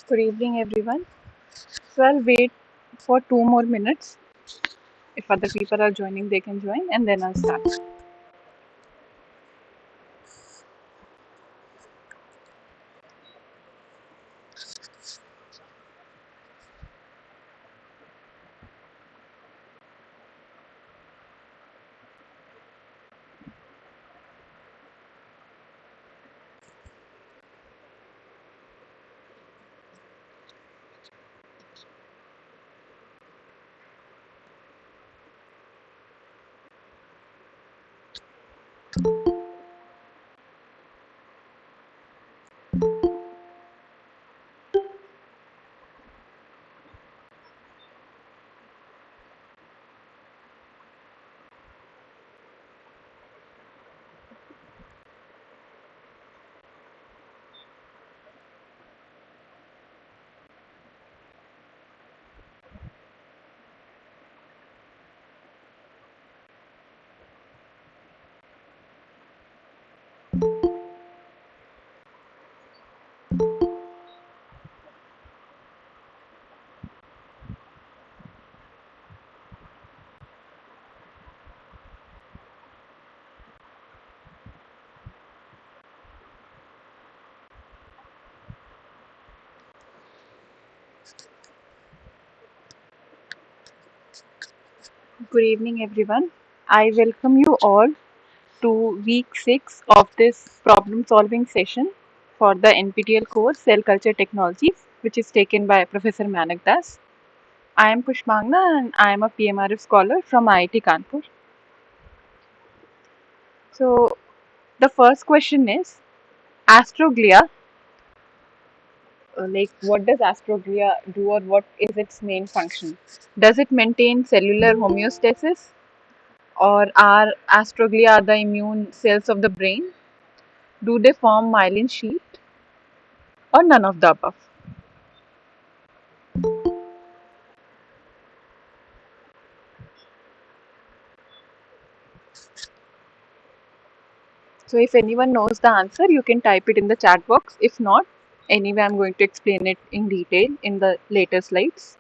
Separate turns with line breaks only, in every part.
Good evening, everyone. So I'll wait for 2 more minutes. If other people are joining, they can join, and then I'll start. Good evening, everyone. I welcome you all to week 6 of this problem solving session for the NPTEL course Cell Culture Technologies, which is taken by Professor Manak Das. I am Pushpangna and I am a PMRF scholar from IIT Kanpur. So, the first question is Astroglia. Like, what does astroglia do, or what is its main function? Does it maintain cellular homeostasis, or are astroglia the immune cells of the brain? Do they form myelin sheath, or none of the above? So, if anyone knows the answer, you can type it in the chat box. If not, anyway, I'm going to explain it in detail in the later slides.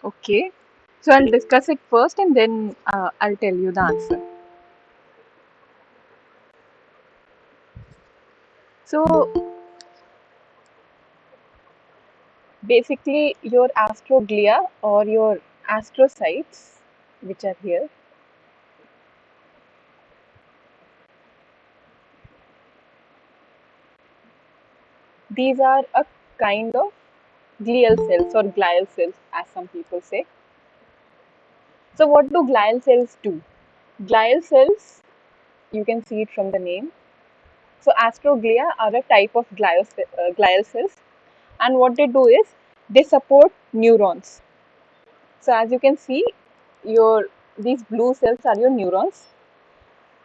Okay, so I'll discuss it first and then I'll tell you the answer. So, basically, your astroglia or your astrocytes, which are here, these are a kind of glial cells or glial cells, as some people say. So, what do glial cells do? Glial cells, you can see it from the name. So, astroglia are a type of glial cells, and what they do is they support neurons. So, as you can see, your these blue cells are your neurons.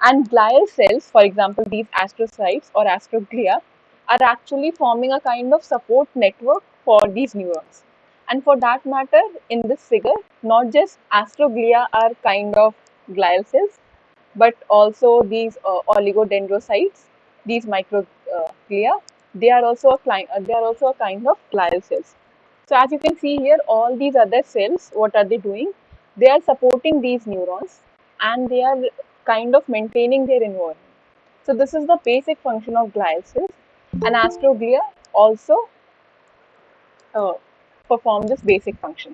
And glial cells, for example, these astrocytes or astroglia, are actually forming a kind of support network for these neurons. And for that matter, in this figure, not just astroglia are kind of glial cells, but also these oligodendrocytes, these microglia, they are also a kind of glial cells. So as you can see here, all these other cells, what are they doing? They are supporting these neurons and they are kind of maintaining their environment. So this is the basic function of glial cells, and astroglia also uh, perform this basic function.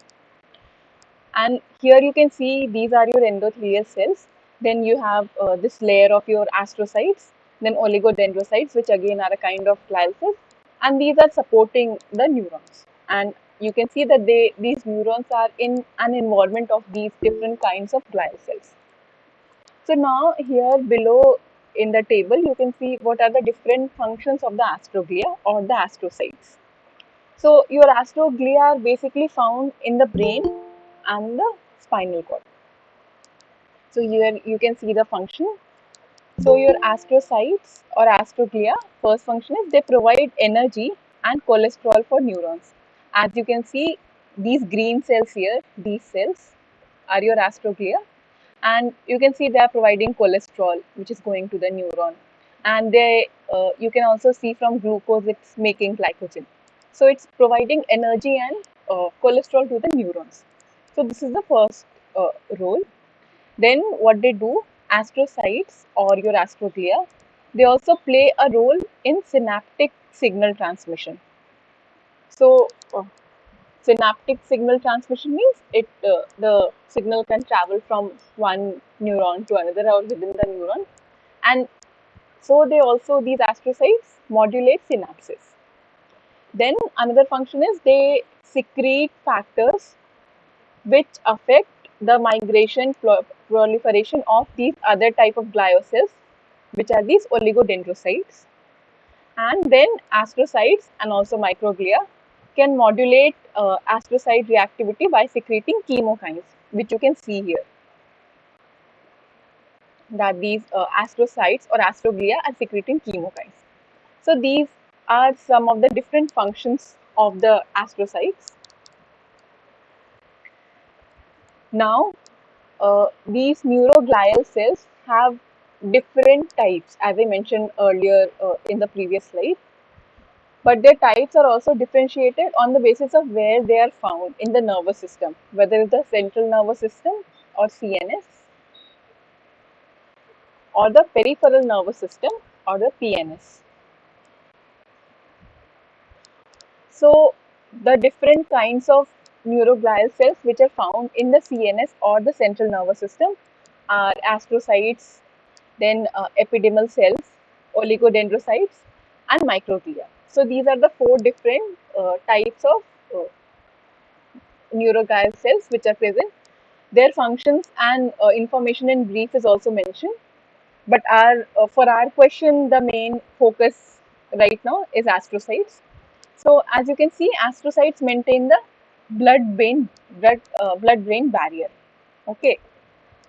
And here you can see these are your endothelial cells. Then you have this layer of your astrocytes, then oligodendrocytes, which again are a kind of glial cells, and these are supporting the neurons. And you can see that these neurons are in an environment of these different kinds of glial cells. So now here below in the table, you can see what are the different functions of the astroglia or the astrocytes. So your astroglia are basically found in the brain and the spinal cord. So here you can see the function. So your astrocytes or astroglia, first function is they provide energy and cholesterol for neurons. As you can see, these green cells here, these cells are your astroglia, and you can see they are providing cholesterol, which is going to the neuron, and they you can also see from glucose it's making glycogen. So it's providing energy and cholesterol to the neurons. So this is the first role. Then what they do, astrocytes or your astroglia, they also play a role in synaptic signal transmission. So synaptic signal transmission means the signal can travel from one neuron to another or within the neuron, and so they also, these astrocytes modulate synapses. Then another function is they secrete factors which affect the migration proliferation of these other type of glial cells, which are these oligodendrocytes. And then astrocytes and also microglia can modulate astrocyte reactivity by secreting chemokines, which you can see here, that these astrocytes or astroglia are secreting chemokines. So these are some of the different functions of the astrocytes. Now, these neuroglial cells have different types, as I mentioned earlier in the previous slide. But their types are also differentiated on the basis of where they are found in the nervous system, whether it's the central nervous system or CNS, or the peripheral nervous system or the PNS. So, the different kinds of neuroglial cells which are found in the CNS or the central nervous system are astrocytes, then epidermal cells, oligodendrocytes, and microglia. So, these are the four different types of neuroglial cells which are present. Their functions and information in brief is also mentioned. But for our question, the main focus right now is astrocytes. So as you can see, astrocytes maintain the blood-brain barrier. Okay.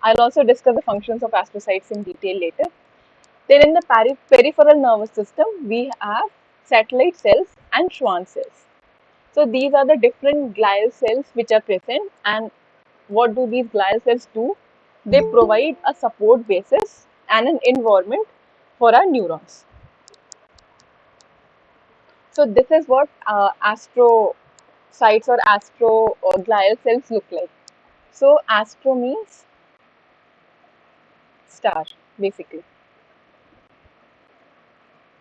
I'll also discuss the functions of astrocytes in detail later. Then in the peripheral nervous system, we have satellite cells and Schwann cells. So these are the different glial cells which are present, and what do these glial cells do? They provide a support basis and an environment for our neurons. So this is what astrocytes or glial cells look like. So astro means star, basically.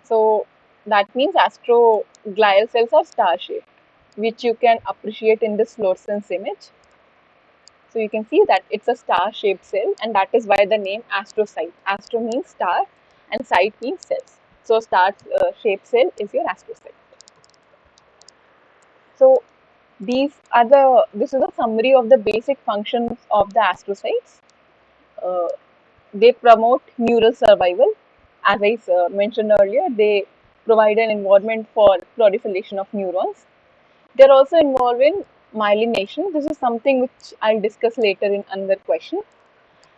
So that means astroglial cells are star shaped, which you can appreciate in this fluorescence image. So you can see that it's a star-shaped cell, and that is why the name astrocyte. Astro means star, and cyte means cells. So star-shaped cell is your astrocyte. So this is a summary of the basic functions of the astrocytes. Uh, they promote neural survival. As I mentioned earlier, they provide an environment for proliferation of neurons. They're also involved in myelination. This is something which I'll discuss later in another question.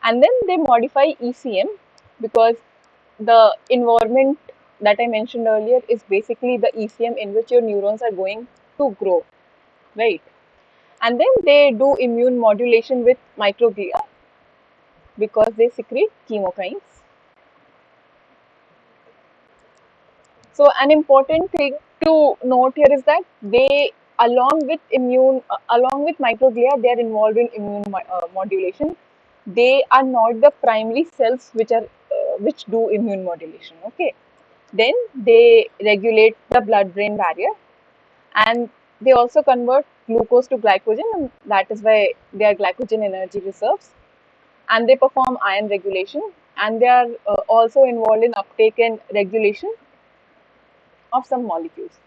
And then they modify ECM because the environment that I mentioned earlier is basically the ECM in which your neurons are going to grow, right? And then they do immune modulation with microglia because they secrete chemokines. So an important thing to note here is that they, along with microglia, they are involved in immune modulation. They are not the primary cells which do immune modulation. Okay. Then they regulate the blood-brain barrier, and they also convert glucose to glycogen, and that is why they are glycogen energy reserves. And they perform ion regulation, and they are also involved in uptake and regulation of some molecules.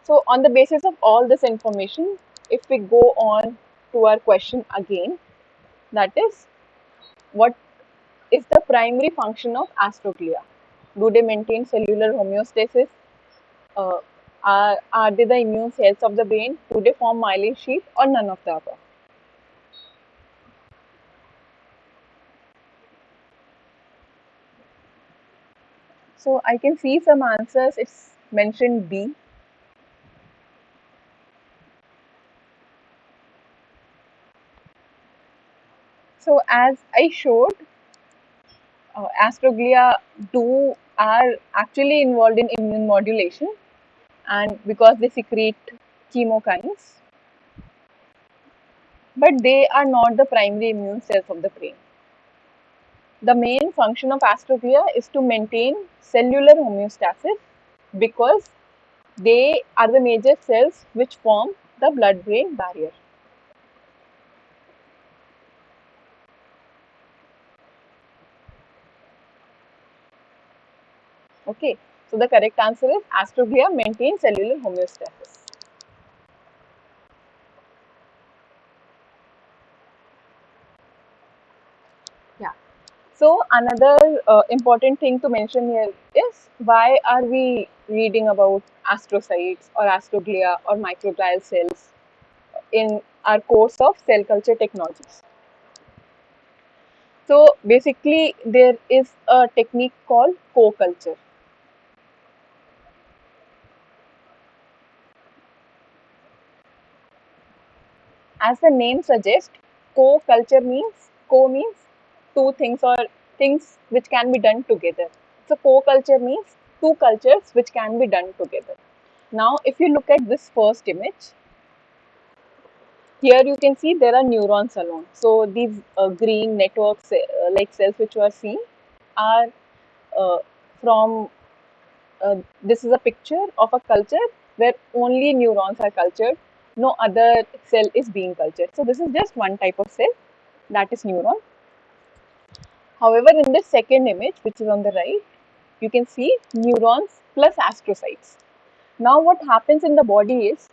So, on the basis of all this information, if we go on to our question again, that is, what is the primary function of astroglia? Do they maintain cellular homeostasis? Uh, are they the immune cells of the brain? Do they form myelin sheath or none of the above? So I can see some answers. It's mentioned B. So as I showed, astroglia do are actually involved in immune modulation, and because they secrete chemokines, but they are not the primary immune cells of the brain. The main function of astroglia is to maintain cellular homeostasis because they are the major cells which form the blood-brain barrier. Okay, so the correct answer is astroglia maintain cellular homeostasis. Yeah. So another important thing to mention here is why are we reading about astrocytes or astroglia or microglial cells in our course of cell culture technologies? So basically, there is a technique called co-culture. As the name suggests, co-culture means two things or things which can be done together. So co-culture means two cultures which can be done together. Now, if you look at this first image, here you can see there are neurons alone. So these green networks like cells which you are seeing are uh, from this is a picture of a culture where only neurons are cultured, no other cell is being cultured. So this is just one type of cell, that is neuron. However, in this second image, which is on the right, you can see neurons plus astrocytes. Now, what happens in the body is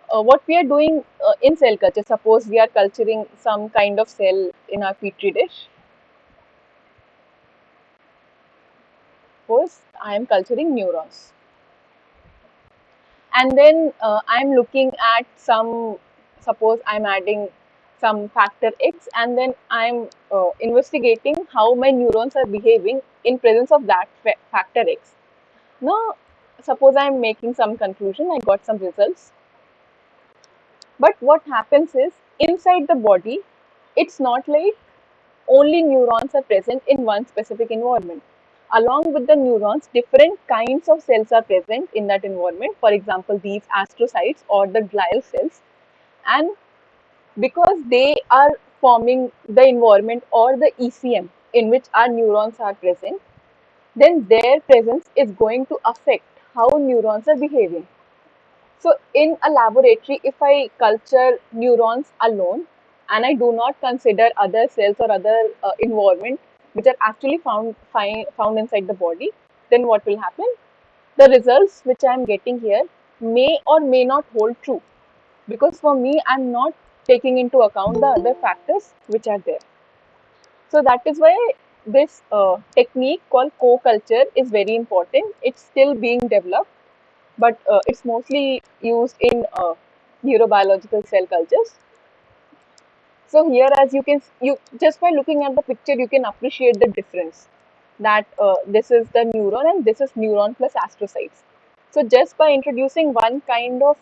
what we are doing in cell culture. Suppose we are culturing some kind of cell in our petri dish. Suppose I am culturing neurons. And then I'm looking at some, suppose I'm adding some factor X, and then I'm investigating how my neurons are behaving in presence of that factor X. Now, suppose I'm making some conclusion, I got some results, but what happens is inside the body, it's not like only neurons are present in one specific environment. Along with the neurons, different kinds of cells are present in that environment. For example, these astrocytes or the glial cells. And because they are forming the environment or the ECM in which our neurons are present, then their presence is going to affect how neurons are behaving. So in a laboratory, if I culture neurons alone and I do not consider other cells or other environment which are actually found inside the body, then what will happen? The results which I am getting here may or may not hold true, because for me I'm not taking into account the other factors which are there. So that is why this technique called co-culture is very important. It's still being developed, but it's mostly used in neurobiological cell cultures. So here, as you just by looking at the picture, you can appreciate the difference. That this is the neuron and this is neuron plus astrocytes. So just by introducing one kind of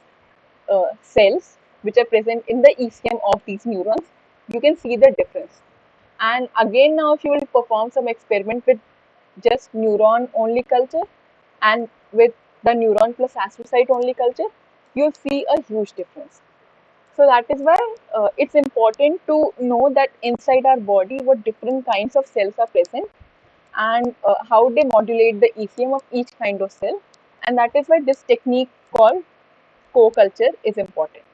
cells which are present in the ECM of these neurons, you can see the difference. And again, now if you will perform some experiment with just neuron only culture and with the neuron plus astrocyte only culture, you'll see a huge difference. So that is why it's important to know that inside our body what different kinds of cells are present and how they modulate the ECM of each kind of cell. And that is why this technique called co-culture is important.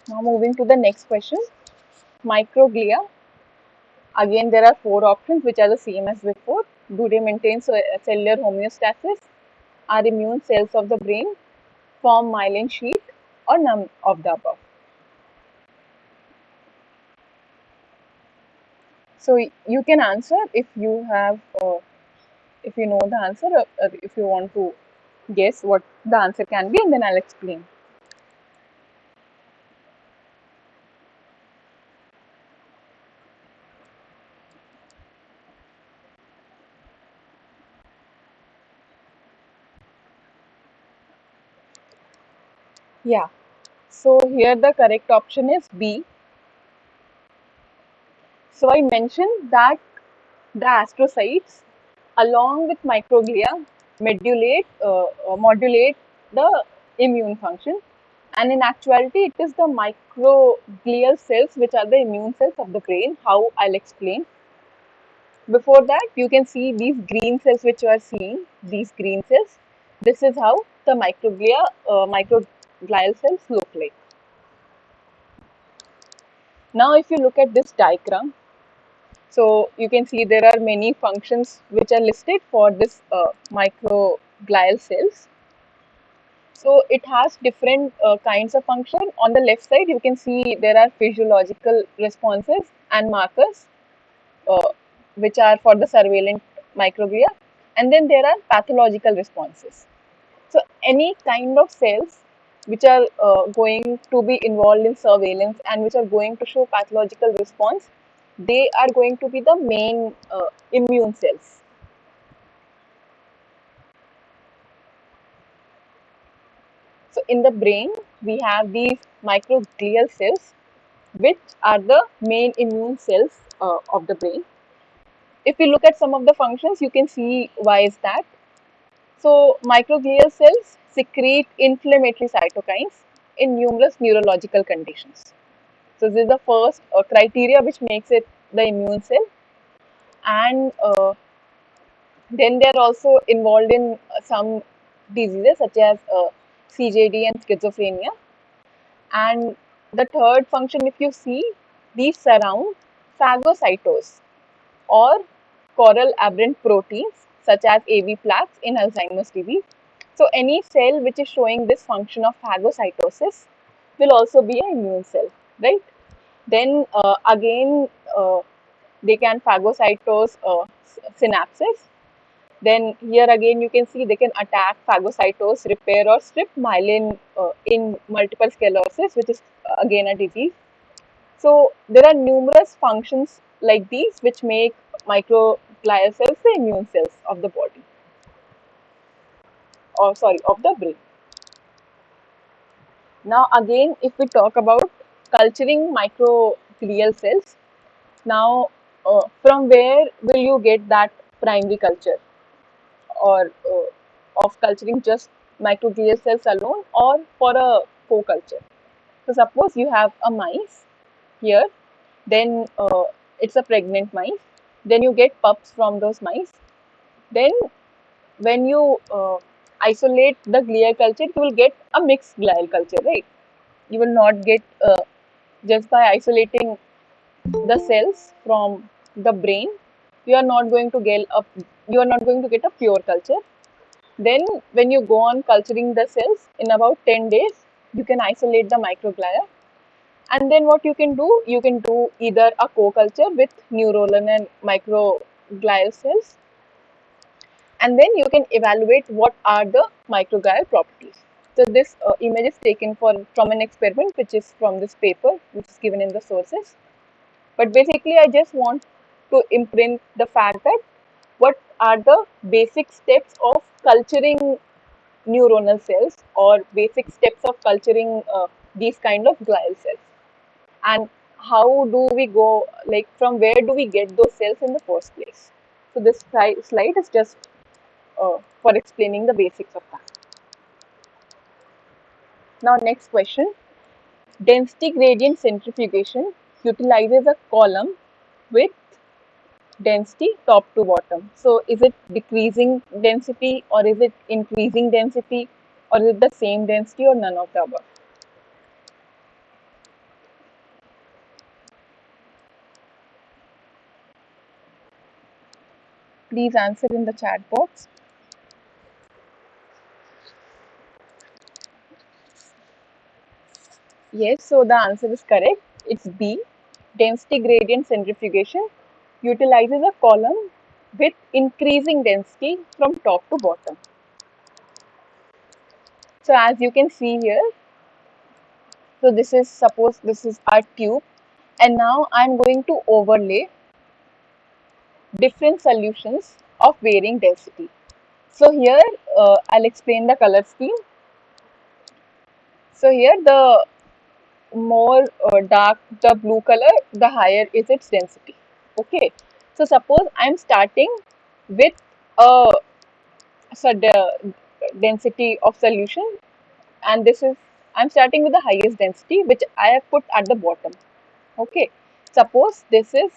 Now moving to the next question. Microglia. Again, there are four options which are the same as before. Do they maintain cellular homeostasis? Are immune cells of the brain? Form myelin sheath? Or none of the above? So you can answer if you have, if you know the answer, or if you want to guess what the answer can be, and then I'll explain. Yeah. So here the correct option is B. So I mentioned that the astrocytes, along with microglia, modulate the immune function. And in actuality, it is the microglial cells which are the immune cells of the brain. How I'll explain. Before that, you can see these green cells which you are seeing. These green cells. This is how the microglial cells look like. Now, if you look at this diagram, so you can see there are many functions which are listed for this microglial cells. So it has different kinds of function. On the left side, you can see there are physiological responses and markers, uh, which are for the surveillance microglia, and then there are pathological responses. So any kind of cells which are going to be involved in surveillance and which are going to show pathological response, they are going to be the main immune cells. So in the brain, we have these microglial cells, which are the main immune cells of the brain. If we look at some of the functions, you can see why is that. So microglial cells secrete inflammatory cytokines in numerous neurological conditions. So this is the first criteria which makes it the immune cell, and then they are also involved in some diseases such as CJD and schizophrenia. And the third function, if you see, these surround phagocytose or coral aberrant proteins such as AV plaques in Alzheimer's disease. So any cell which is showing this function of phagocytosis will also be an immune cell, right? Then again, they can phagocytose synapses. Then here again you can see they can attack, phagocytose, repair or strip myelin in multiple sclerosis, which is again a disease. So there are numerous functions like these which make microglial cells the immune cells of the body, or sorry, of the brain. Now again, if we talk about culturing microglial cells, now from where will you get that primary culture, or of culturing just microglial cells alone, or for a co-culture? So suppose you have a mice here, then it's a pregnant mice, then you get pups from those mice. Then when you isolate the glial culture, you will get a mixed glial culture, right? You will not get just by isolating the cells from the brain, you are not going to get a pure culture. Then when you go on culturing the cells in about 10 days, you can isolate the microglia. And then what you can do either a co-culture with neuronal and microglial cells, and then you can evaluate what are the microglial properties. So this image is taken from an experiment which is from this paper, which is given in the sources. But basically, I just want to imprint the fact that what are the basic steps of culturing neuronal cells, or basic steps of culturing these kind of glial cells, and how do we go, like from where do we get those cells in the first place. So this slide is just for explaining the basics of that. Now next question, density gradient centrifugation utilizes a column with density top to bottom. So is it decreasing density, or is it increasing density, or is it the same density, or none of the above? Please answer in the chat box. Yes, so the answer is correct. It's B. Density gradient centrifugation utilizes a column with increasing density from top to bottom. So as you can see here, so suppose this is our tube, and now I'm going to overlay different solutions of varying density. So here I'll explain the color scheme. So here the more dark the blue color, the higher is its density. Okay, so suppose I'm starting with a density of solution, and this is, I'm starting with the highest density which I have put at the bottom. Okay, suppose this is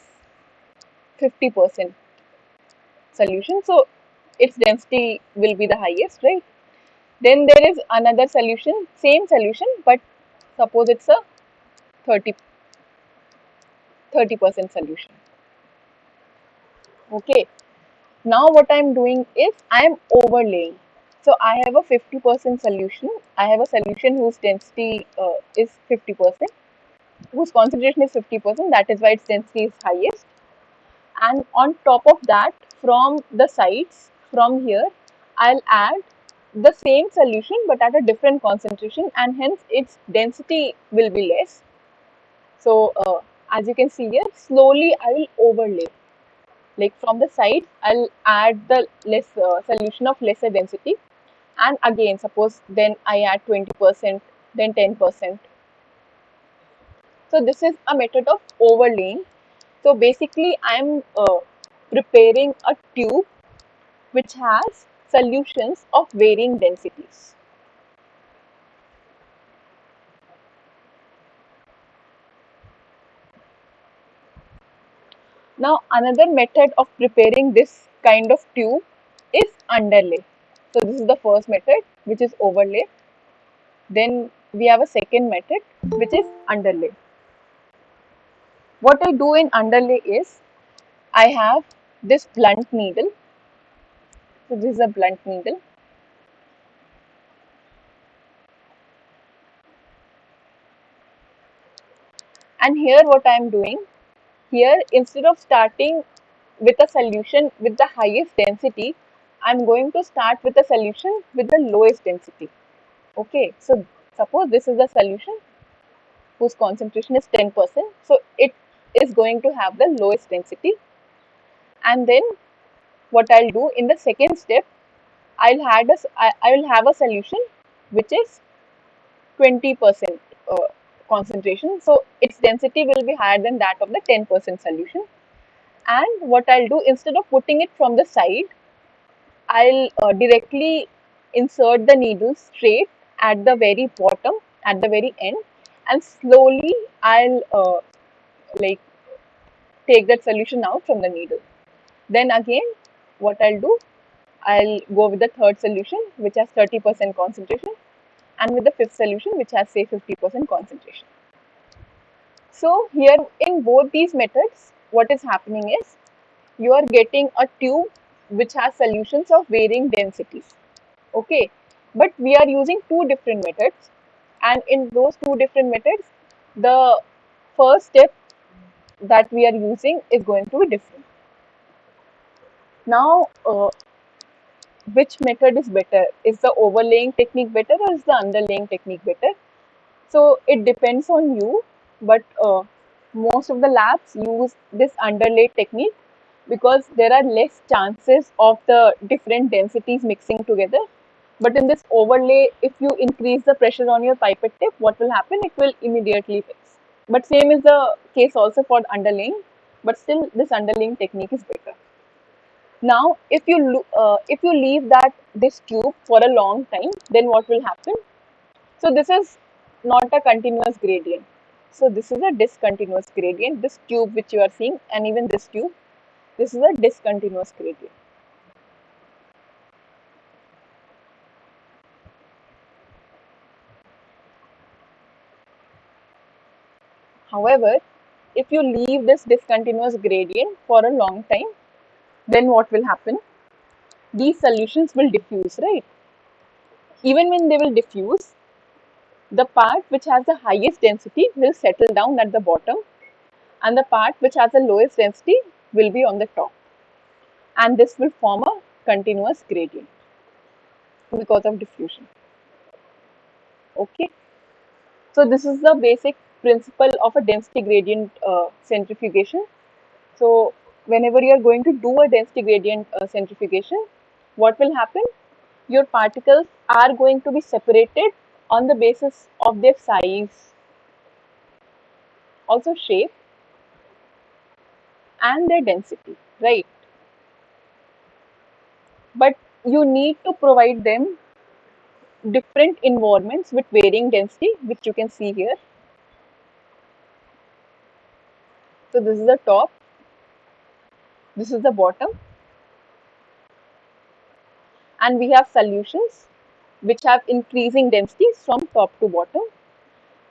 50% solution, so its density will be the highest, right? Then there is another solution, same solution, but suppose it's a 30 30% solution. Okay, now what I'm doing is I'm overlaying. So I have a 50% solution. I have a solution whose density is 50%, whose concentration is 50%. That is why its density is highest. And on top of that, from the sides, from here, I'll add the same solution but at a different concentration, and hence its density will be less. So as you can see here, slowly I will overlay. Like from the side, I'll add the less solution of lesser density, and again suppose then I add 20%, then 10%. So this is a method of overlaying. So basically I'm preparing a tube which has solutions of varying densities. Now another method of preparing this kind of tube is underlay. So this is the first method, which is overlay. Then we have a second method, which is underlay. What I do in underlay is I have this blunt needle. So this is a blunt needle, and here what I am doing, here instead of starting with a solution with the highest density, I'm going to start with a solution with the lowest density. Okay, so suppose this is the solution whose concentration is 10%. So it is going to have the lowest density. And then what I'll do in the second step, I will have a solution which is 20% concentration. So its density will be higher than that of the 10% solution. And what I'll do, instead of putting it from the side, I'll directly insert the needle straight at the very bottom, at the very end, and slowly I'll like take that solution out from the needle. Then again, what I'll do, I'll go with the third solution, which has 30% concentration, and with the fifth solution, which has say 50% concentration. So here in both these methods, what is happening is you are getting a tube which has solutions of varying densities. Okay, but we are using two different methods, and in those two different methods, the first step that we are using is going to be different. Now, which method is better? Is the overlaying technique better or is the underlaying technique better? So it depends on you, but most of the labs use this underlay technique because there are less chances of the different densities mixing together. But in this overlay, if you increase the pressure on your pipette tip, what will happen? It will immediately fix. But same is the case also for underlaying, but still this underlaying technique is better. Now, if you leave that this tube for a long time, then what will happen? So this is not a continuous gradient. So this is a discontinuous gradient. This tube which you are seeing, and even this tube, this is a discontinuous gradient. However, if you leave this discontinuous gradient for a long time, then what will happen? These solutions will diffuse, right? Even when they will diffuse, the part which has the highest density will settle down at the bottom, and the part which has the lowest density will be on the top. And this will form a continuous gradient because of diffusion. Okay, so this is the basic principle of a density gradient centrifugation. So whenever you are going to do a density gradient centrifugation, what will happen? Your particles are going to be separated on the basis of their size. also shape and their density, right? But you need to provide them different environments with varying density, which you can see here. So this is the top, this is the bottom, and we have solutions which have increasing densities from top to bottom.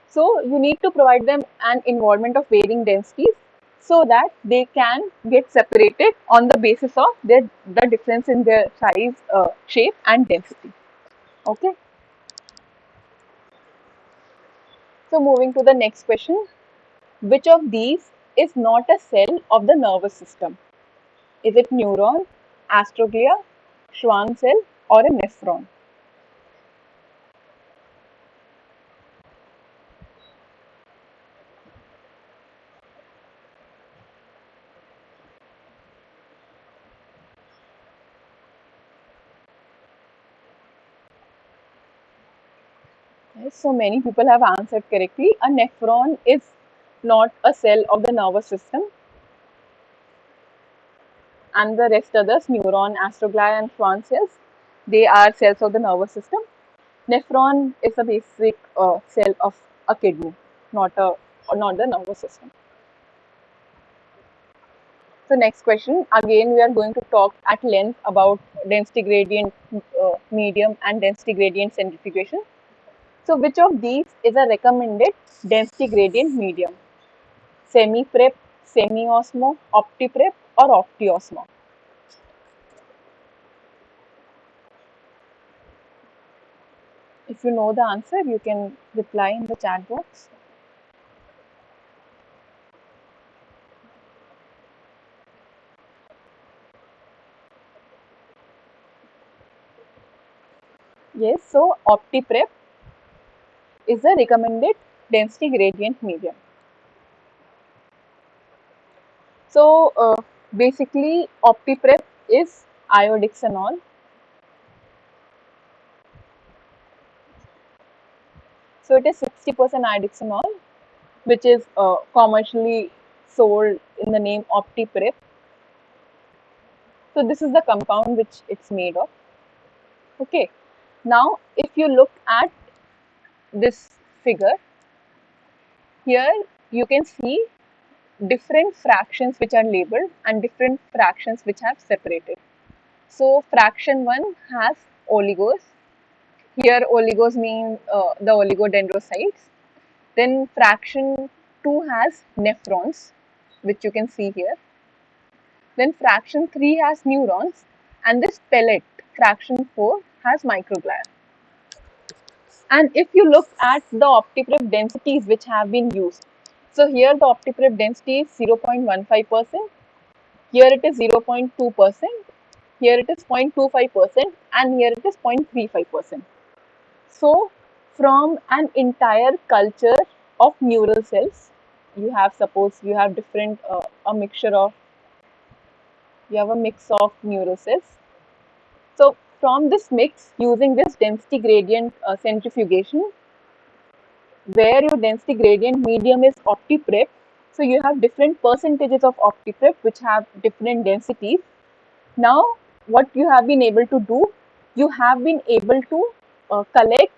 So you need to provide them an environment of varying densities so that they can get separated on the basis of the difference in their size, shape, and density. Okay. So moving to the next question, which of these is not a cell of the nervous system? Is it neuron, astroglia, Schwann cell, or a nephron? Yes, so many people have answered correctly. A nephron is not a cell of the nervous system, and the rest others, neuron, astroglia, and Schwann cells, they are cells of the nervous system. Nephron is a basic cell of a kidney, not a not the nervous system. So next question, again we are going to talk at length about density gradient medium and density gradient centrifugation. So which of these is a recommended density gradient medium? Semi-prep, semi-osmo, opti-prep, or opti-osmo? If you know the answer, you can reply in the chat box. Yes, so opti-prep is the recommended density gradient medium. So basically, opti-prep is iodixanol. So it is 60% iodixanol, which is commercially sold in the name opti-prep. So this is the compound which it's made of. Okay. Now, if you look at this figure, here you can see different fractions which are labeled and different fractions which have separated. So fraction 1 has oligos. Here oligos mean the oligodendrocytes. Then fraction 2 has nephrons, which you can see here. Then fraction 3 has neurons, and this pellet, fraction 4, has microglia. And if you look at the optiprep densities which have been used, so here the optiprep density is 0.15%, here it is 0.2%, here it is 0.25%, and here it is 0.35%. So from an entire culture of neural cells, you have, suppose you have different a mixture of, you have a mix of neural cells. So from this mix, using this density gradient centrifugation, where your density gradient medium is optiprep, so you have different percentages of optiprep which have different densities. Now what you have been able to do, you have been able to collect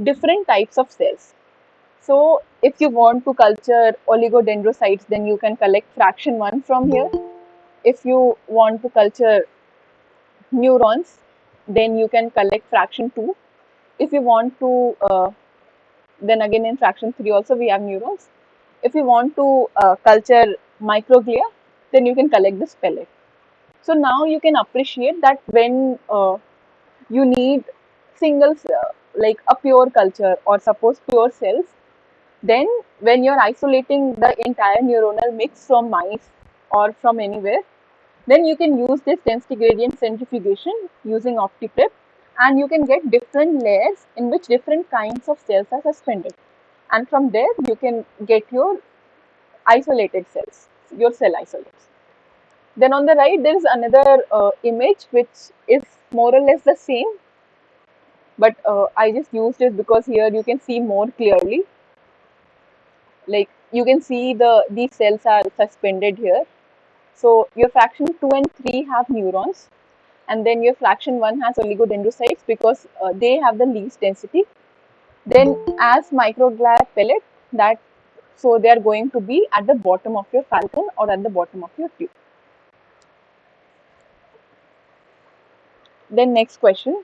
different types of cells. So if you want to culture oligodendrocytes, then you can collect fraction 1 from here. If you want to culture neurons, then you can collect fraction 2. If you want to, then again in fraction 3 also we have neurons. If you want to culture microglia, then you can collect this pellet. So now you can appreciate that when you need single, like a pure culture or suppose pure cells, then when you're isolating the entire neuronal mix from mice or from anywhere, then you can use this density gradient centrifugation using OptiPrep, and you can get different layers in which different kinds of cells are suspended. And from there, you can get your isolated cells, your cell isolates. Then on the right, there is another image which is more or less the same, but I just used it because here you can see more clearly. Like you can see these cells are suspended here. So your fraction 2 and 3 have neurons, and then your fraction 1 has oligodendrocytes because they have the least density. Then as microglia pellet, that so they are going to be at the bottom of your falcon or at the bottom of your tube. Then next question.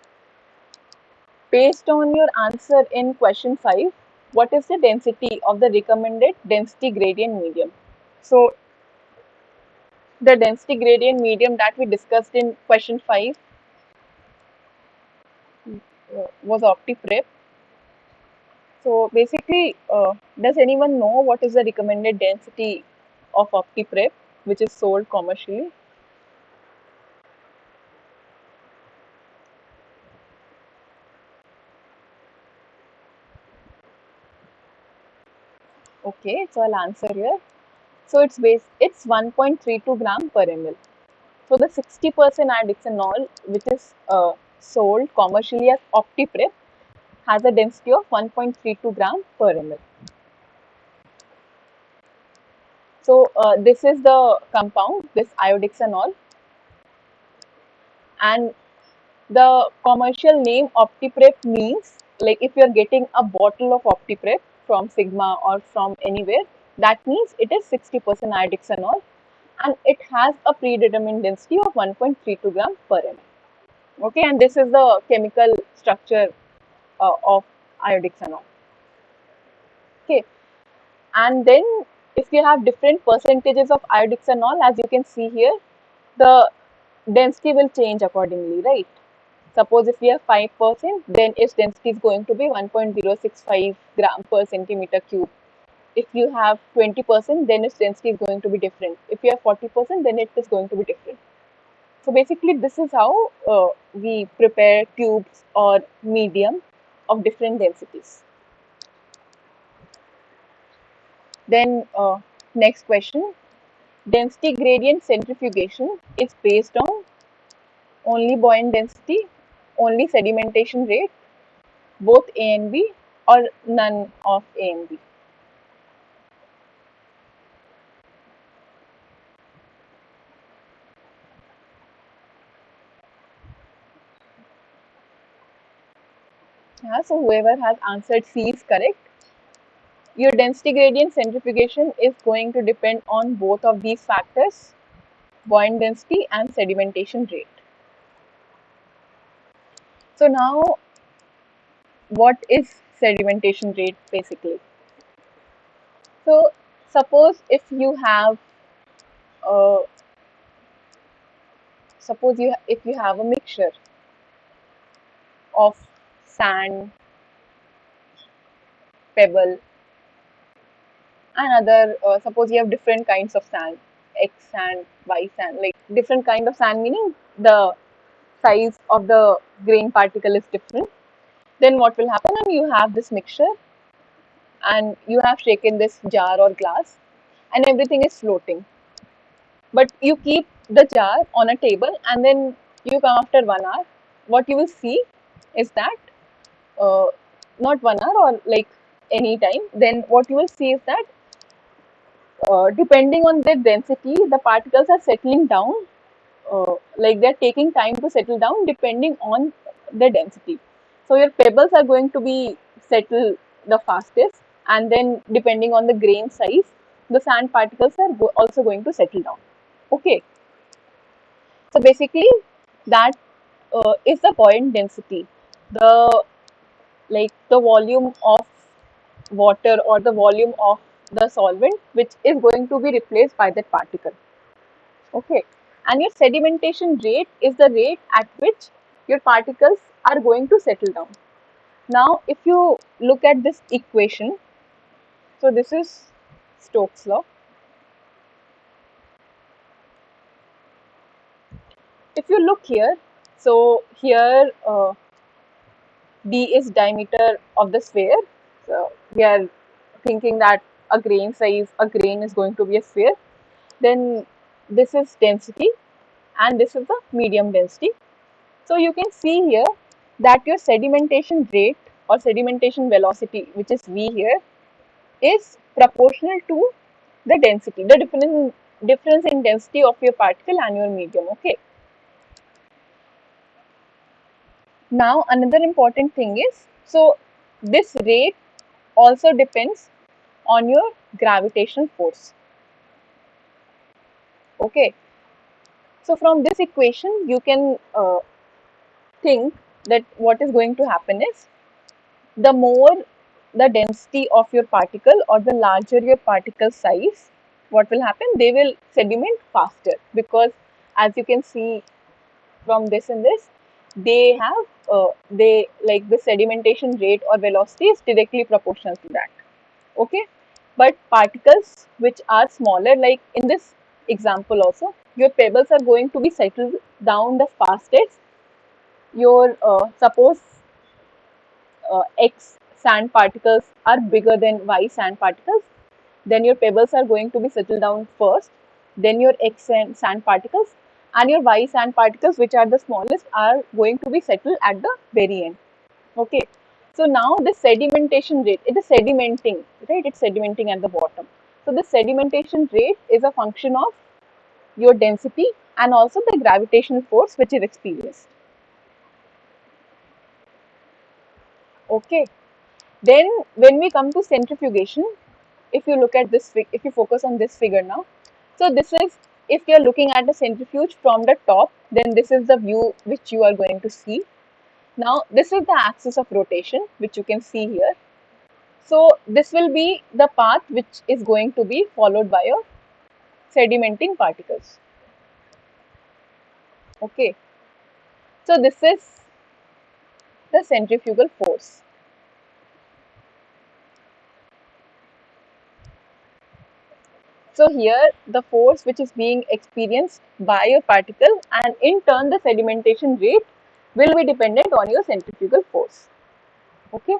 Based on your answer in question 5, what is the density of the recommended density gradient medium? So the density gradient medium that we discussed in question 5 was OptiPrep. So basically, does anyone know what is the recommended density of OptiPrep, which is sold commercially? Okay, so I'll answer here. So it's 1.32 gram per ml. So the 60% iodoxanol, which is sold commercially as OptiPrep, has a density of 1.32 gram per ml. So this is the compound, this iodoxanol, and the commercial name OptiPrep means, like, if you're getting a bottle of OptiPrep from Sigma or from anywhere, that means it is 60% iodoxanol and it has a predetermined density of 1.32 gram per ml. Okay, and this is the chemical structure of iodoxanol. Okay, and then if you have different percentages of iodoxanol, as you can see here, the density will change accordingly, right? Suppose if we have 5%, then its density is going to be 1.065 gram per centimeter cube. If you have 20%, then its density is going to be different. If you have 40%, then it is going to be different. So basically, this is how we prepare tubes or medium of different densities. Then next question, density gradient centrifugation is based on only buoyant density, only sedimentation rate, both A and B, or none of A and B. Yeah, so whoever has answered C is correct. Your density gradient centrifugation is going to depend on both of these factors, buoyant density and sedimentation rate. So now, what is sedimentation rate basically? So suppose if you have uh, if you have a mixture of sand, pebble, and other, suppose you have different kinds of sand, X sand, Y sand, like different kind of sand, meaning the size of the grain particle is different. Then what will happen? And you have this mixture, and you have shaken this jar or glass, and everything is floating. But you keep the jar on a table, and then you come after 1 hour. What you will see is that uh, not 1 hour or like any time. Then what you will see is that depending on their density, the particles are settling down. Like they're taking time to settle down depending on the density. So your pebbles are going to be settle the fastest, and then depending on the grain size, the sand particles are also going to settle down. Okay, so basically that is the buoyant density, the like the volume of water or the volume of the solvent which is going to be replaced by that particle. Okay, and your sedimentation rate is the rate at which your particles are going to settle down. Now, if you look at this equation, so this is Stokes law. If you look here, so here D is diameter of the sphere. So we are thinking that a grain size, a grain is going to be a sphere. Then this is density, and this is the medium density. So you can see here that your sedimentation rate or sedimentation velocity, which is V here, is proportional to the density, the difference in density of your particle and your medium. Okay. Now another important thing is, so this rate also depends on your gravitational force. Okay. So from this equation, you can think that what is going to happen is, the more the density of your particle or the larger your particle size, what will happen? They will sediment faster, because as you can see from this and this, they have they like the sedimentation rate or velocity is directly proportional to that. Okay, but particles which are smaller, like in this example also, your pebbles are going to be settled down the fastest. Your suppose X sand particles are bigger than Y sand particles, then your pebbles are going to be settled down first, then your X sand particles, and your Y sand particles, which are the smallest, are going to be settled at the very end. Okay. So now the sedimentation rate, it is sedimenting, right? It's sedimenting at the bottom. So the sedimentation rate is a function of your density and also the gravitational force which is experienced. Okay. Then when we come to centrifugation, if you look at this, if you focus on this figure now, so this is, if you are looking at the centrifuge from the top, then this is the view which you are going to see. Now this is the axis of rotation which you can see here. So this will be the path which is going to be followed by your sedimenting particles. Okay, so this is the centrifugal force. So here the force which is being experienced by your particle, and in turn the sedimentation rate will be dependent on your centrifugal force. Okay.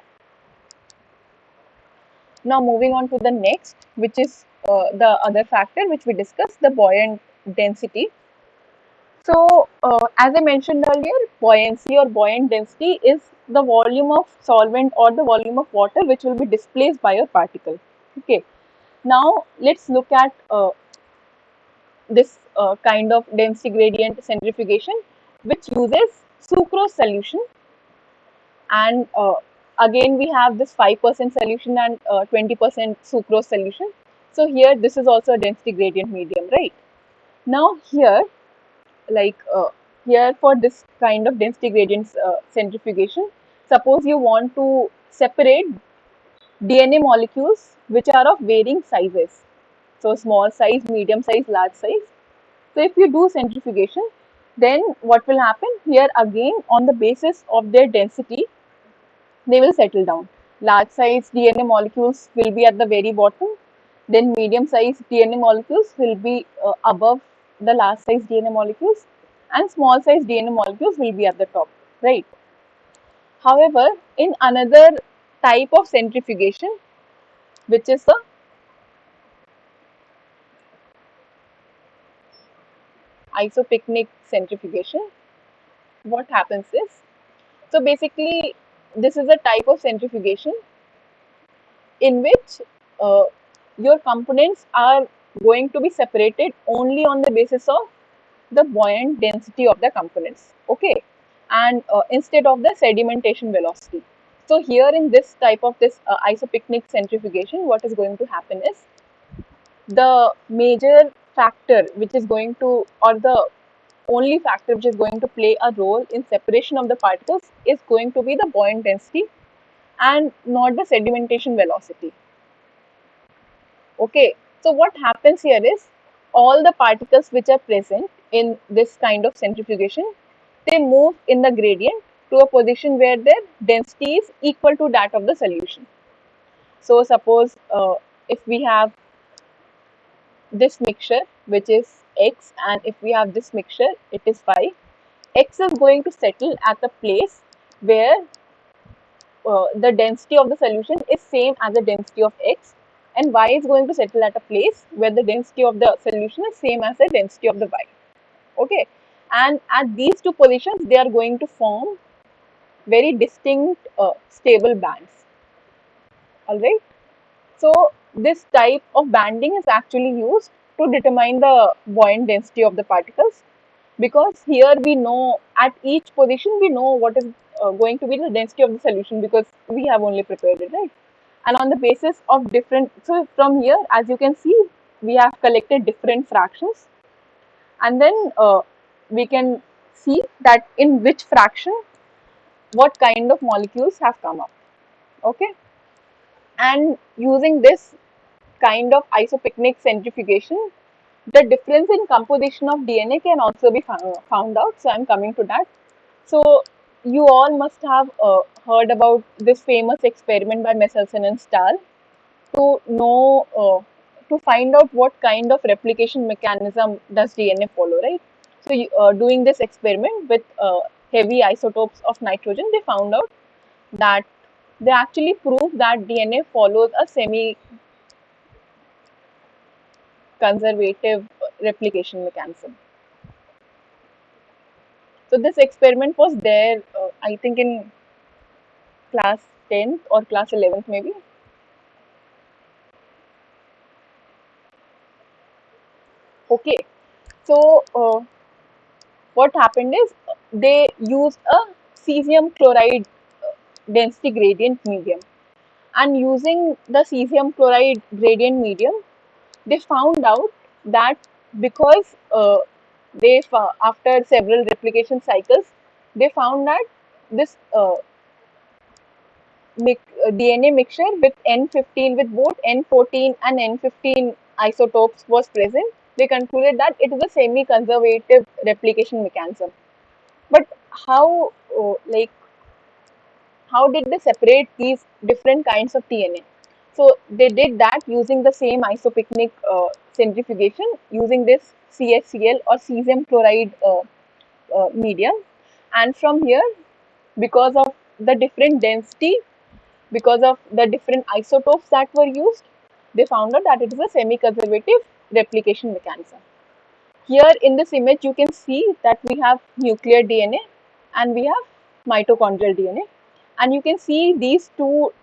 Now moving on to the next, which is the other factor which we discussed, the buoyant density. So as I mentioned earlier, buoyancy or buoyant density is the volume of solvent or the volume of water which will be displaced by a particle. Okay. Now let's look at this kind of density gradient centrifugation, which uses sucrose solution, and again we have this 5% solution and 20% sucrose solution. So here this is also a density gradient medium, right? Now here, like here for this kind of density gradient centrifugation, suppose you want to separate DNA molecules which are of varying sizes, so small size, medium size, large size. So if you do centrifugation, then what will happen here, again on the basis of their density, they will settle down. Large size DNA molecules will be at the very bottom, then medium size DNA molecules will be above the large size DNA molecules, and small size DNA molecules will be at the top, right? However, in another type of centrifugation, which is the isopycnic centrifugation, what happens is, so basically this is a type of centrifugation in which uh, your components are going to be separated only on the basis of the buoyant density of the components, okay, and instead of the sedimentation velocity. So here in this type of this isopycnic centrifugation, what is going to happen is, the major factor which is going to, or the only factor which is going to play a role in separation of the particles is going to be the buoyant density and not the sedimentation velocity. Okay, so what happens here is, all the particles which are present in this kind of centrifugation, they move in the gradient to a position where their density is equal to that of the solution. So suppose if we have this mixture which is X, and if we have this mixture it is Y, X is going to settle at the place where the density of the solution is same as the density of X, and Y is going to settle at a place where the density of the solution is same as the density of the Y. Okay, and at these two positions they are going to form very distinct stable bands. All right. So this type of banding is actually used to determine the buoyant density of the particles, because here we know at each position we know what is going to be the density of the solution, because we have only prepared it, right? And on the basis of different, so from here, as you can see, we have collected different fractions, and then we can see that in which fraction what kind of molecules have come up. Okay, and using this kind of isopycnic centrifugation, the difference in composition of DNA can also be found out. So I'm coming to that. So you all must have heard about this famous experiment by Messelson and Stahl to know to find out what kind of replication mechanism does DNA follow, right? So doing this experiment with heavy isotopes of nitrogen, they found out that they actually proved that DNA follows a semi-conservative replication mechanism. So this experiment was there, I think in class 10th or class 11th maybe. Okay, so what happened is they used a cesium chloride density gradient medium, and using the cesium chloride gradient medium, they found out that because after several replication cycles, they found that this DNA mixture with N15, with both N14 and N15 isotopes was present. They concluded that it is a semi-conservative replication mechanism. But how, how did they separate these different kinds of DNA? So they did that using the same isopycnic centrifugation, using this CSCl or cesium chloride medium. And from here, because of the different density, because of the different isotopes that were used, they found out that it is a semi-conservative replication mechanism. Here in this image, you can see that we have nuclear DNA and we have mitochondrial DNA. And you can see these two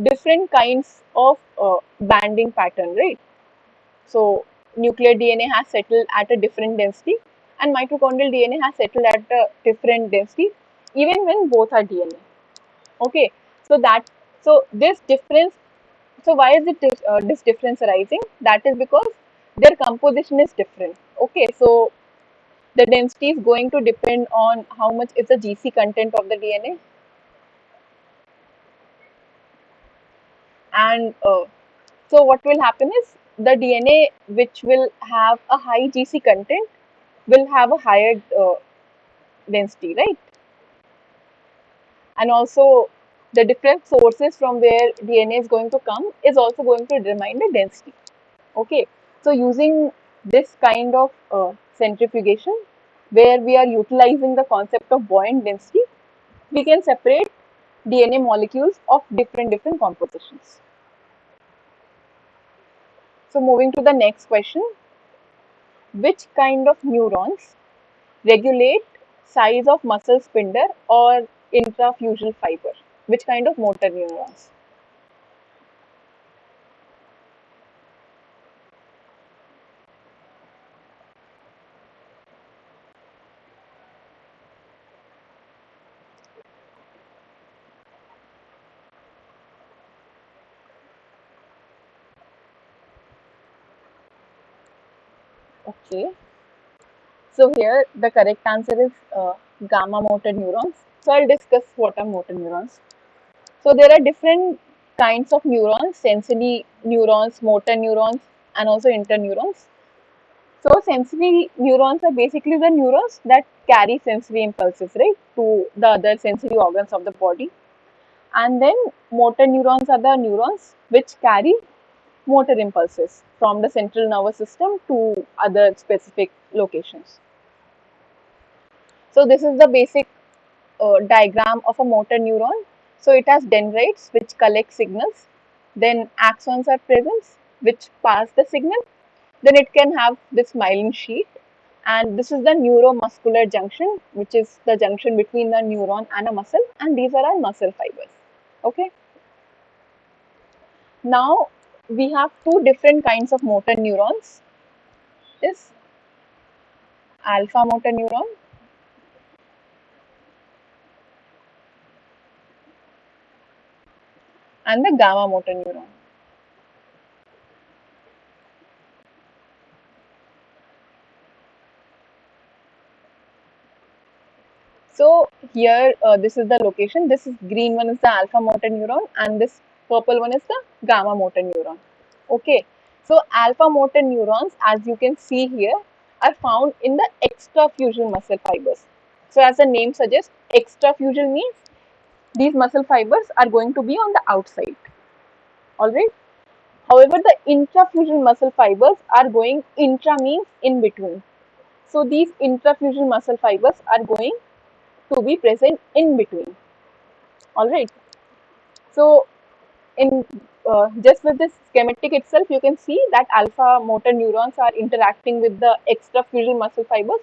different kinds of banding pattern, right? So nuclear DNA has settled at a different density and mitochondrial DNA has settled at a different density, even when both are DNA. Okay, so this difference, so why is this difference arising? That is because their composition is different. Okay, so the density is going to depend on how much is the GC content of the DNA, and so what will happen is the DNA which will have a high GC content will have a higher density, right? And also the different sources from where DNA is going to come is also going to determine the density. Okay, so using this kind of centrifugation, where we are utilizing the concept of buoyant density, we can separate DNA molecules of different compositions. So moving to the next question, which kind of neurons regulate size of muscle spindle or intrafusal fiber? Which kind of motor neurons? Okay, so here the correct answer is gamma motor neurons. So I'll discuss what are motor neurons. So there are different kinds of neurons: sensory neurons, motor neurons, and also interneurons. So sensory neurons are basically the neurons that carry sensory impulses, right, to the other sensory organs of the body. And then motor neurons are the neurons which carry motor impulses from the central nervous system to other specific locations. So this is the basic diagram of a motor neuron. So it has dendrites which collect signals, then axons are present which pass the signal, then it can have this myelin sheath, and this is the neuromuscular junction, which is the junction between the neuron and a muscle, and these are our muscle fibers. Okay. Now we have two different kinds of motor neurons. Is alpha motor neuron and the gamma motor neuron. So here, this is the location. This is green one is the alpha motor neuron, and this purple one is the gamma motor neuron. Okay. So alpha motor neurons, as you can see here, are found in the extrafusion muscle fibers. So as the name suggests, extrafusion means these muscle fibers are going to be on the outside. All right. However, the intrafusion muscle fibers are going, intra means in between. So these intrafusion muscle fibers are going to be present in between. All right. So in just with this schematic itself, you can see that alpha motor neurons are interacting with the extrafusion muscle fibers,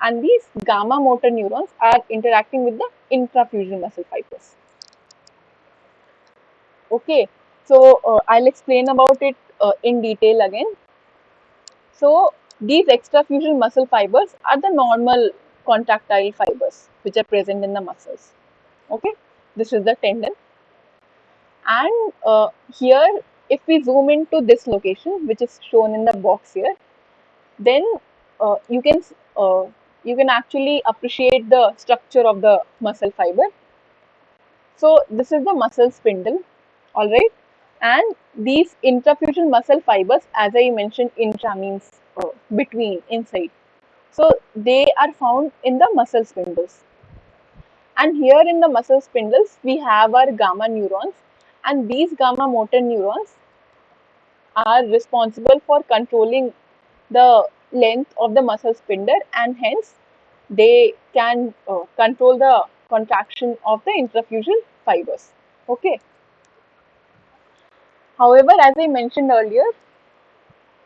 and these gamma motor neurons are interacting with the intrafusion muscle fibers. Okay. So I'll explain about it in detail again. So these extrafusion muscle fibers are the normal contractile fibers which are present in the muscles. Okay, this is the tendon, and here if we zoom into this location which is shown in the box here, then uh, you can uh, you can actually appreciate the structure of the muscle fiber. So this is the muscle spindle, all right, and these intrafusion muscle fibers, as I mentioned, intra means between, inside. So they are found in the muscle spindles. And here in the muscle spindles, we have our gamma neurons, and these gamma motor neurons are responsible for controlling the length of the muscle spindle, and hence they can control the contraction of the intrafusion fibers. Okay. However, as I mentioned earlier,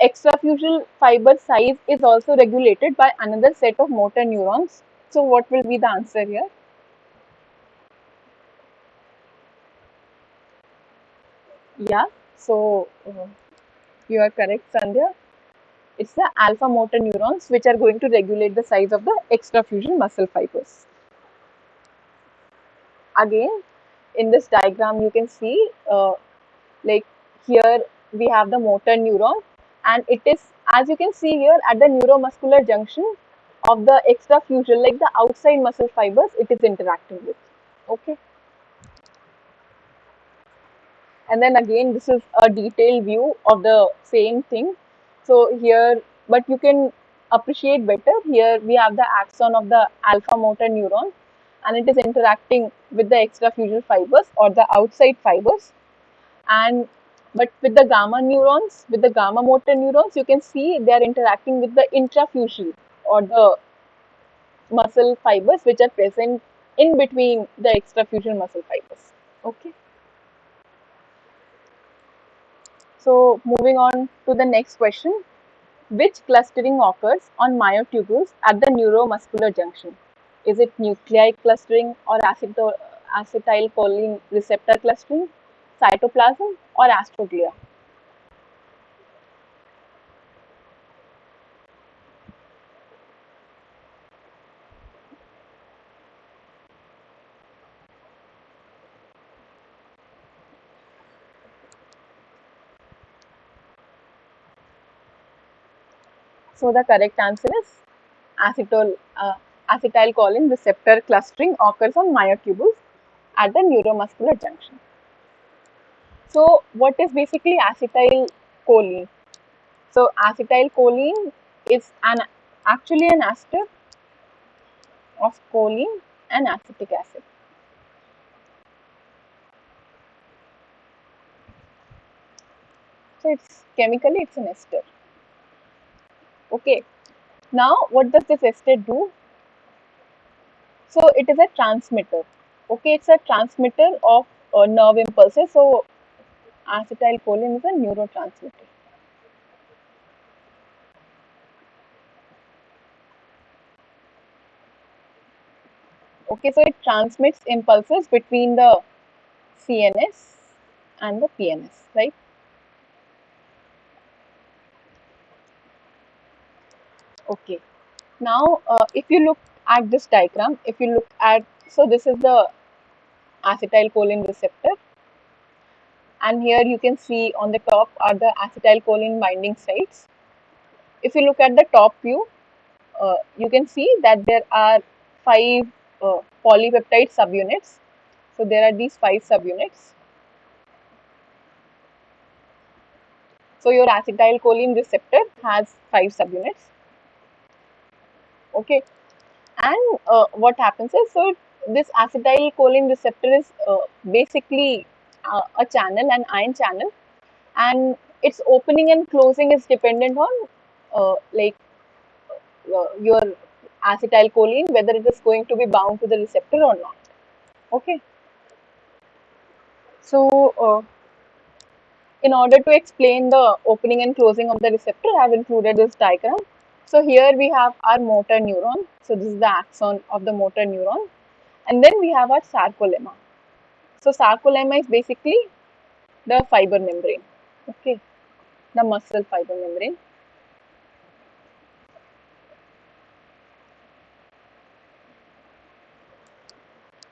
extrafusion fiber size is also regulated by another set of motor neurons. So, what will be the answer here? Yeah. So, you are correct, Sandhya. It's the alpha motor neurons which are going to regulate the size of the extrafusion muscle fibers. Again, in this diagram, you can see like here we have the motor neuron, and it is, as you can see here, at the neuromuscular junction of the extrafusion, like the outside muscle fibers, it is interacting with. Okay. And then again, this is a detailed view of the same thing. So here, but you can appreciate better, here we have the axon of the alpha motor neuron, and it is interacting with the extrafusion fibers or the outside fibers. And but with the gamma neurons, with the gamma motor neurons, you can see they are interacting with the intrafusion or the muscle fibers which are present in between the extrafusion muscle fibers. Okay. So moving on to the next question. Which clustering occurs on myotubules at the neuromuscular junction? Is it nuclei clustering or acetylcholine receptor clustering, cytoplasm, or astroglia? So the correct answer is acetylcholine receptor clustering occurs on myotubules at the neuromuscular junction. So what is basically acetylcholine? So acetylcholine is an actually an ester of choline and acetic acid. So it's chemically it's an ester. Okay. Now what does this ester do? So it is a transmitter. Okay, it's a transmitter of nerve impulses. So acetylcholine is a neurotransmitter. Okay, so it transmits impulses between the CNS and the PNS, right? Okay. Now, if you look at this diagram, if you look at, so this is the acetylcholine receptor, and here you can see on the top are the acetylcholine binding sites. If you look at the top view, you can see that there are five polypeptide subunits. So there are these five subunits. So your acetylcholine receptor has five subunits. Okay, and what happens is, so this acetylcholine receptor is basically a channel, an ion channel, and its opening and closing is dependent on like your acetylcholine, whether it is going to be bound to the receptor or not. Okay, so in order to explain the opening and closing of the receptor, I have included this diagram. So here we have our motor neuron. So this is the axon of the motor neuron, and then we have our sarcolemma. So sarcolemma is basically the fiber membrane. Okay, the muscle fiber membrane.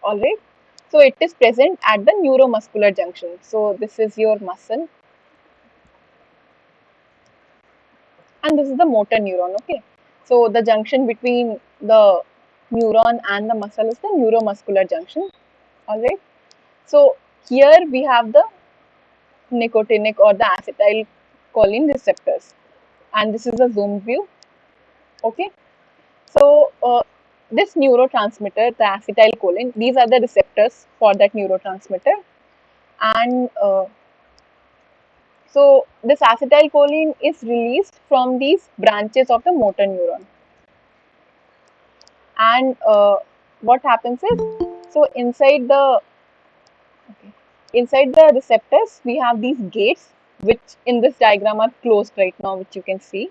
All right. So it is present at the neuromuscular junction. So this is your muscle, and this is the motor neuron. Okay. So the junction between the neuron and the muscle is the neuromuscular junction. All right. So here we have the nicotinic or the acetylcholine receptors, and this is a zoom view. Okay. So this neurotransmitter, the acetylcholine, these are the receptors for that neurotransmitter, and so this acetylcholine is released from these branches of the motor neuron, and what happens is, so inside the receptors we have these gates, which in this diagram are closed right now, which you can see,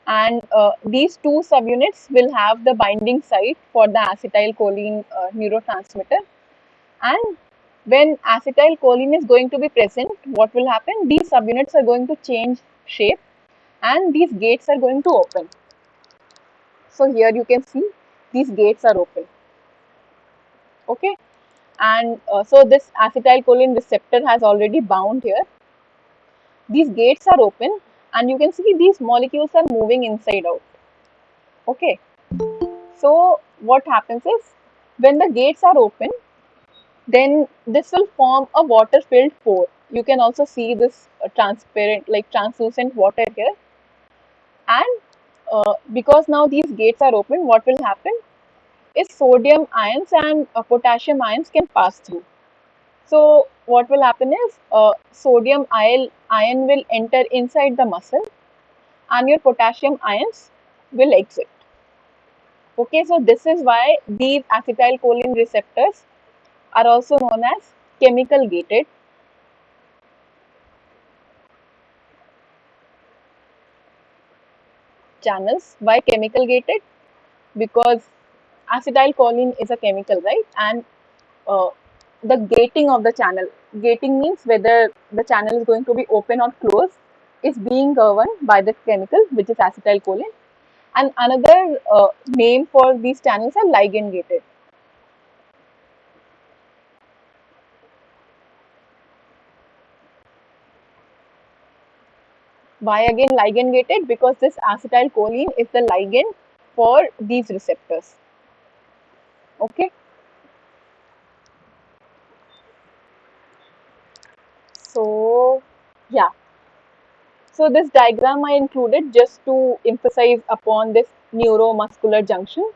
and these two subunits will have the binding site for the acetylcholine neurotransmitter, and when acetylcholine is going to be present, what will happen? These subunits are going to change shape, and these gates are going to open. So here you can see these gates are open. Okay, and so this acetylcholine receptor has already bound here. These gates are open, and you can see these molecules are moving inside out. Okay, so what happens is, when the gates are open, then this will form a water filled pore. You can also see this transparent, like translucent water here, and because now these gates are open, what will happen is sodium ions and potassium ions can pass through. So what will happen is, ion will enter inside the muscle, and your potassium ions will exit. Okay, so this is why these acetylcholine receptors are also known as chemical gated channels. Why chemical gated? Because acetylcholine is a chemical, right? And uh, the gating of the channel, gating means whether the channel is going to be open or closed, is being governed by the chemical, which is acetylcholine. And another name for these channels are ligand gated. Why again ligand gated? Because this acetylcholine is the ligand for these receptors. Okay, so yeah, so this diagram I included just to emphasize upon this neuromuscular junction.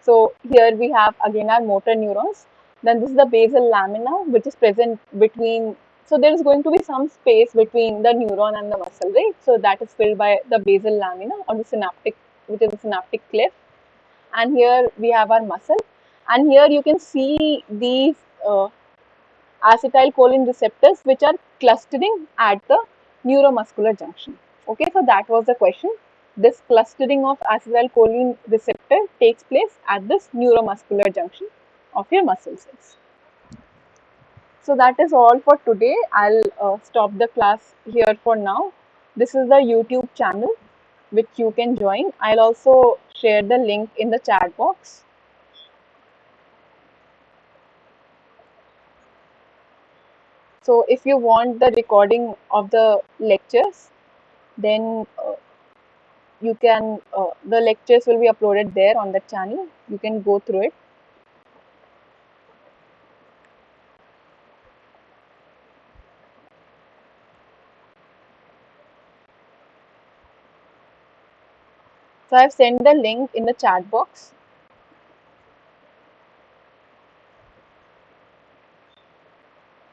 So here we have again our motor neurons. Then this is the basal lamina, which is present between. So there is going to be some space between the neuron and the muscle, right? So that is filled by the basal lamina or the synaptic, which is the synaptic cleft. And here we have our muscle. And here you can see these acetylcholine receptors, which are clustering at the neuromuscular junction. Okay, so that was the question. This clustering of acetylcholine receptor takes place at this neuromuscular junction of your muscle cells. So that is all for today. I'll stop the class here for now. This is the YouTube channel. which you can join. I'll also share the link in the chat box. So if you want the recording of the lectures, then you can the lectures will be uploaded there on the channel. You can go through it. So I've sent the link in the chat box.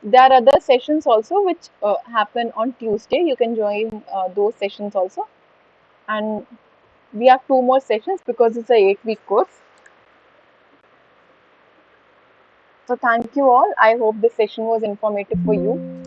There are other sessions also which happen on Tuesday. You can join those sessions also. And we have two more sessions because it's a 8-week course. So thank you all. I hope this session was informative for you.